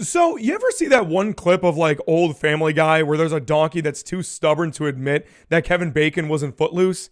So, you ever see that one clip of like old Family Guy where there's a donkey that's too stubborn to admit that Kevin Bacon was in Footloose?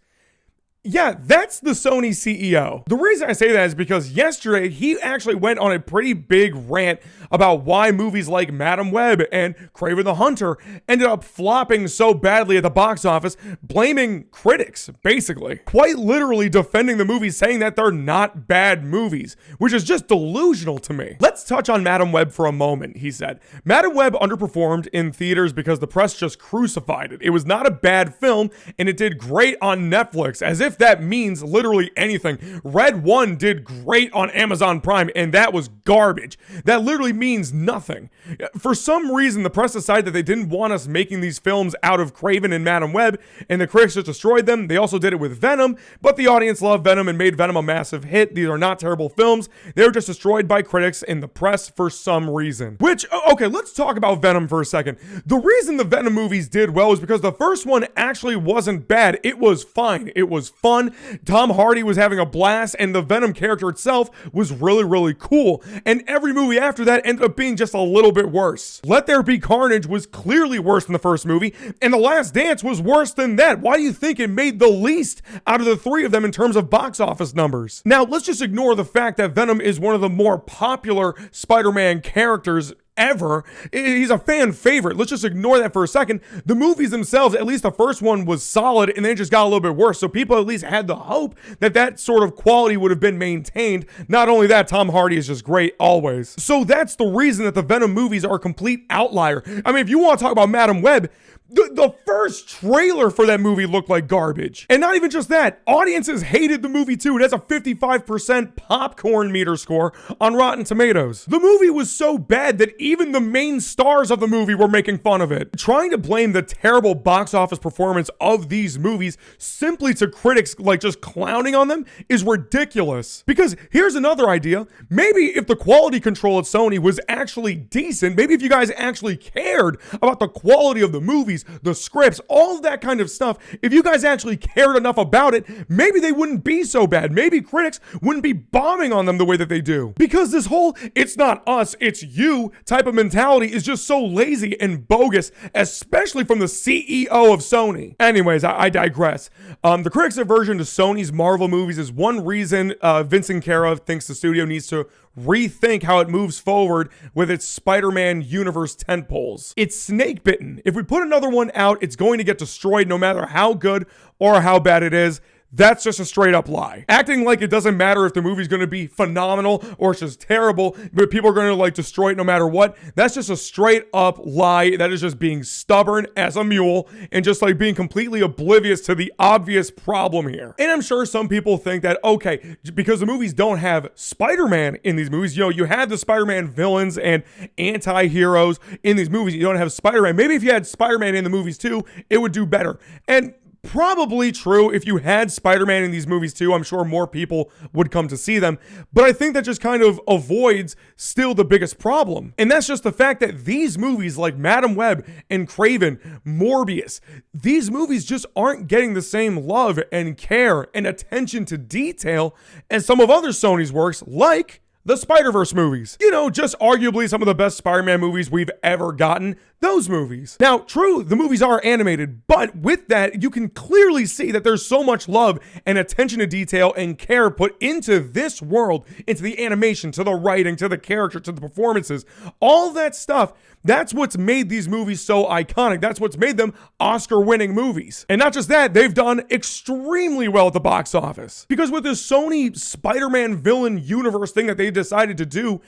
Yeah, that's the Sony CEO. The reason I say that is because yesterday he actually went on a pretty big rant about why movies like Madam Web and Kraven the Hunter ended up flopping so badly at the box office, blaming critics, basically. Quite literally defending the movies, saying that they're not bad movies, which is just delusional to me. Let's touch on Madam Web for a moment, he said. Madam Web underperformed in theaters because the press just crucified it. It was not a bad film, and it did great on Netflix, as if that means literally anything. Red 1 did great on Amazon Prime, and that was garbage. That literally means nothing. For some reason, the press decided that they didn't want us making these films out of Kraven and Madam Web, and the critics just destroyed them. They also did it with Venom, but the audience loved Venom and made Venom a massive hit. These are not terrible films. They were just destroyed by critics and the press for some reason. Which, okay, let's talk about Venom for a second. The reason the Venom movies did well is because the first one actually wasn't bad. It was fine. It was fun. Tom Hardy was having a blast, and the Venom character itself was really, really cool. And every movie after that ended up being just a little bit worse. Let There Be Carnage was clearly worse than the first movie, and The Last Dance was worse than that. Why do you think it made the least out of the three of them in terms of box office numbers? Now, let's just ignore the fact that Venom is one of the more popular Spider-Man characters ever. He's a fan favorite. Let's just ignore that for a second. The movies themselves, at least the first one was solid, and then it just got a little bit worse. So people at least had the hope that that sort of quality would have been maintained. Not only that, Tom Hardy is just great always. So that's the reason that the Venom movies are a complete outlier. I mean, if you want to talk about Madam Web, the first trailer for that movie looked like garbage. And not even just that, audiences hated the movie too. It has a 55% popcorn meter score on Rotten Tomatoes. The movie was so bad that even the main stars of the movie were making fun of it. Trying to blame the terrible box office performance of these movies simply to critics like just clowning on them is ridiculous. Because here's another idea. Maybe if the quality control at Sony was actually decent, maybe if you guys actually cared about the quality of the movies, the scripts, all of that kind of stuff, if you guys actually cared enough about it, maybe they wouldn't be so bad. Maybe critics wouldn't be bombing on them the way that they do. Because this whole "it's not us, it's you" type of mentality is just so lazy and bogus, especially from the CEO of Sony. Anyways, I digress. The critics' aversion to Sony's Marvel movies is one reason Vincent Cara thinks the studio needs to rethink how it moves forward with its Spider-Man universe tentpoles. It's snake bitten. If we put another one out, it's going to get destroyed no matter how good or how bad it is. That's just a straight up lie. Acting like it doesn't matter if the movie's going to be phenomenal or it's just terrible, but people are going to like destroy it no matter what. That's just a straight up lie. That is just being stubborn as a mule and just like being completely oblivious to the obvious problem here. And I'm sure some people think that, okay, because the movies don't have Spider-Man in these movies, you know, you have the Spider-Man villains and anti-heroes in these movies. You don't have Spider-Man. Maybe if you had Spider-Man in the movies too, it would do better. And probably true. If you had Spider-Man in these movies too, I'm sure more people would come to see them. But I think that just kind of avoids still the biggest problem. And that's just the fact that these movies like Madam Web and Kraven, Morbius, these movies just aren't getting the same love and care and attention to detail as some of other Sony's works, like the Spider-Verse movies. You know, just arguably some of the best Spider-Man movies we've ever gotten. Those movies. Now, true, the movies are animated, but with that, you can clearly see that there's so much love and attention to detail and care put into this world, into the animation, to the writing, to the character, to the performances. All that stuff, that's what's made these movies so iconic. That's what's made them Oscar-winning movies. And not just that, they've done extremely well at the box office. Because with this Sony Spider-Man villain universe thing that they decided to do,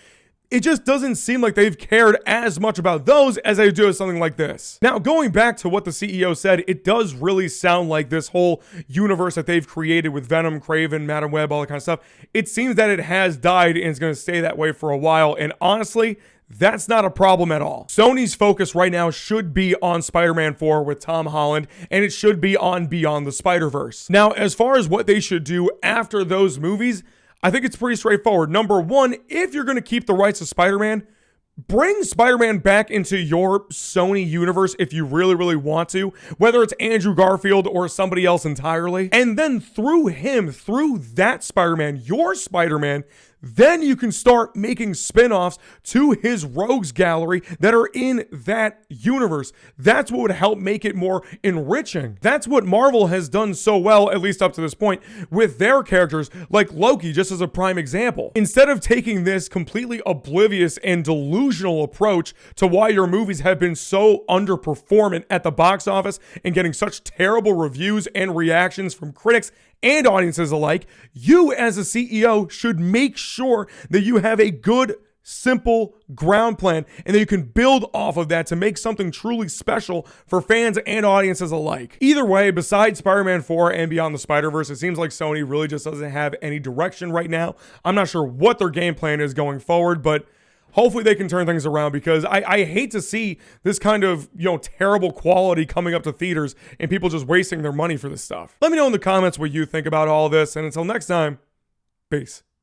it just doesn't seem like they've cared as much about those as they do with something like this. Now, going back to what the CEO said, it does really sound like this whole universe that they've created with Venom, Kraven, Madam Web, all that kind of stuff, it seems that it has died and is going to stay that way for a while. And honestly, that's not a problem at all. Sony's focus right now should be on Spider-Man 4 with Tom Holland, and it should be on Beyond the Spider-Verse. Now, as far as what they should do after those movies, I think it's pretty straightforward. Number one, if you're going to keep the rights to Spider-Man, bring Spider-Man back into your Sony universe if you really, really want to, whether it's Andrew Garfield or somebody else entirely. And then through him, through that Spider-Man, your Spider-Man, then you can start making spin-offs to his rogues gallery that are in that universe. That's what would help make it more enriching. That's what Marvel has done so well, at least up to this point, with their characters, like Loki, just as a prime example. Instead of taking this completely oblivious and delusional approach to why your movies have been so underperformant at the box office and getting such terrible reviews and reactions from critics and audiences alike, you as a CEO should make sure that you have a good, simple ground plan and that you can build off of that to make something truly special for fans and audiences alike. Either way, besides Spider-Man 4 and Beyond the Spider-Verse, it seems like Sony really just doesn't have any direction right now. I'm not sure what their game plan is going forward, but hopefully they can turn things around, because I hate to see this kind of, terrible quality coming up to theaters and people just wasting their money for this stuff. Let me know in the comments what you think about all this, and until next time, peace.